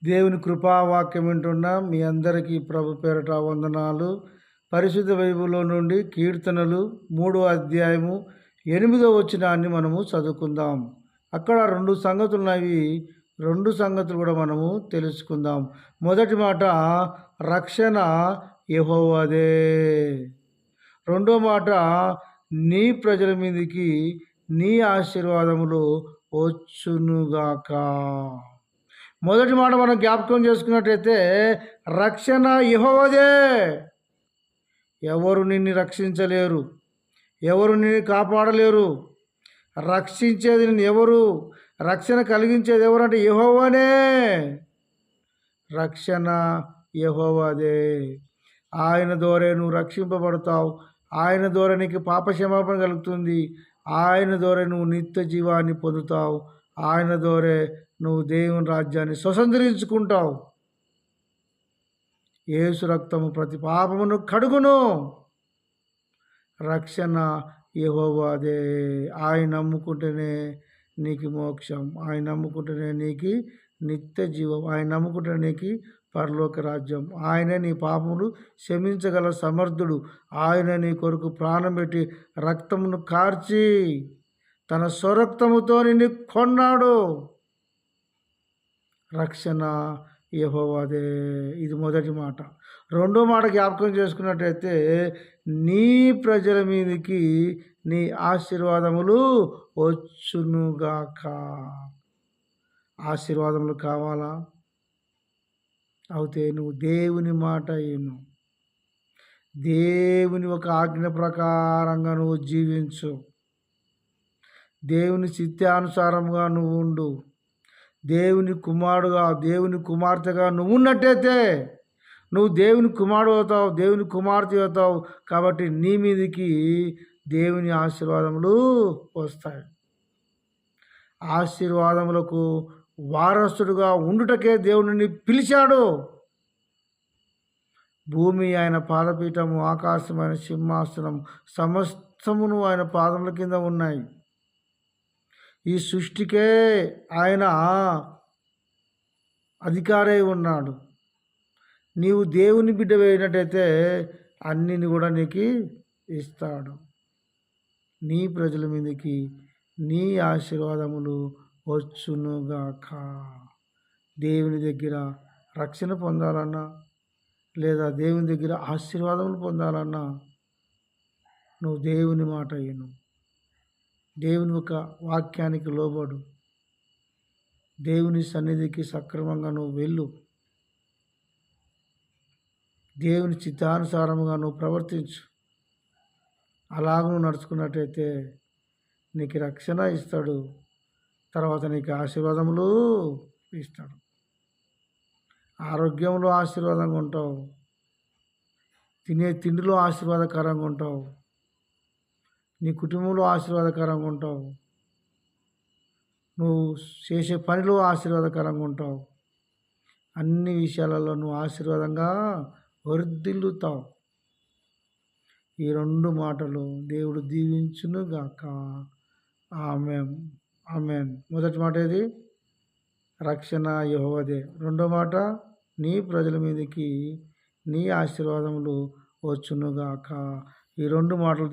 దేవుని కృపావాక్యం వింటున్న మీ అందరికీ ప్రభు పేరట వందనాలు. పరిశుద్ధ బైబిల్లో నుండి కీర్తనలు 3వ అధ్యాయము 8వ వచనాన్ని మనము చదువుకుందాం. అక్కడ 2 సంగతులు ఉన్నవి. 2 సంగతులు కూడా మనము తెలుసుకుందాం. మొదటి మాట, రక్షణ యెహోవాదే. రెండో మాట, నీ ప్రజల మీదకి నీ ఆశీర్వాదములు వచ్చునుగాక. మొదటి మాట మనం జ్ఞాపకం చేసుకున్నట్టయితే, రక్షణ యెహోవాదే. ఎవరు నిన్ను రక్షించలేరు, ఎవరు నిన్ను కాపాడలేరు. రక్షించేది నిన్ను ఎవరు, రక్షణ కలిగించేది ఎవరంటే యెహోవానే. రక్షణ యెహోవాదే. ఆయన ద్వారా నువ్వు రక్షింపబడతావు. ఆయన ద్వారా నీకు పాపక్షమాపణ కలుగుతుంది. ఆయన ద్వారా నువ్వు నిత్య జీవాన్ని పొందుతావు. ఆయన ద్వారా నువ్వు దేవుని రాజ్యాన్ని స్వతంత్రించుకుంటావు. యేసు రక్తము ప్రతి పాపమును కడుగును. రక్షణ యెహోవాదే. ఆయన నమ్ముకుంటేనే నీకు మోక్షం, ఆయన నమ్ముకుంటేనే నీకు నిత్య జీవం, ఆయన నమ్ముకుంటేనే నీకు పరలోక రాజ్యం. ఆయనే నీ పాపములు క్షమించగల సమర్థుడు. ఆయన నీ కొరకు ప్రాణం పెట్టి రక్తమును కార్చి తన స్వరక్తముతో నిన్ను కొన్నాడు. రక్షణ యెహోవాదే. ఇది మొదటి మాట. రెండో మాట జ్ఞాపకం చేసుకున్నట్టయితే, నీ ప్రజల మీదకి నీ ఆశీర్వాదములు వచ్చునుగాక. ఆశీర్వాదములు కావాలా? అయితే నువ్వు దేవుని మాట విను. దేవుని ఒక ఆజ్ఞ ప్రకారంగా నువ్వు జీవించు. దేవుని చిత్తానుసారంగా నువ్వు ఉండు. దేవుని కుమారుడుగా, దేవుని కుమార్తెగా నువ్వు ఉన్నట్టయితే నువ్వు దేవుని కుమారుడు అవుతావు, దేవుని కుమార్తె అవుతావు. కాబట్టి నీ మీదకి దేవుని ఆశీర్వాదములు వస్తాయి. ఆశీర్వాదములకు వారసుడుగా ఉండుటకే దేవుడిని పిలిచాడు. భూమి ఆయన పాదపీఠము, ఆకాశం ఆయన సింహాసనం, సమస్తమును ఆయన పాదముల కింద ఉన్నాయి. ఈ సృష్టికే ఆయన అధికారై ఉన్నాడు. నీవు దేవుని బిడ్డ అయినట్టయితే అన్నిని కూడా నీకు ఇస్తాడు. నీ ప్రజల మీదకి నీ ఆశీర్వాదములు వచ్చునుగాక. దేవుని దగ్గర రక్షణ పొందాలన్నా, లేదా దేవుని దగ్గర ఆశీర్వాదములు పొందాలన్నా నువ్వు దేవుని మాట విను. దేవుని ఒక వాక్యానికి లోబడు. దేవుని సన్నిధికి సక్రమంగా నువ్వు వెళ్ళు. దేవుని చిత్తానుసారముగా నువ్వు ప్రవర్తించు. అలాగ నువ్వు నడుచుకున్నట్టయితే నీకు రక్షణ ఇస్తాడు. తర్వాత నీకు ఆశీర్వాదములు ఇస్తాడు. ఆరోగ్యంలో ఆశీర్వాదంగా ఉంటావు. తినే తిండిలో ఆశీర్వాదకరంగా ఉంటావు. నీ కుటుంబంలో ఆశీర్వాదకరంగా ఉంటావు. నువ్వు చేసే పనిలో ఆశీర్వాదకరంగా ఉంటావు. అన్ని విషయాలలో నువ్వు ఆశీర్వాదంగా వర్ధిల్లుతావు. ఈ 2 మాటలు దేవుడు దీవించునుగాక. ఆమేన్, ఆమేన్. మొదటి మాట ఏది? రక్షణ యెహోవాదే. రెండో మాట, నీ ప్రజల మీదకి నీ ఆశీర్వాదములు వచ్చునుగాక. ఈ 2 మాటలు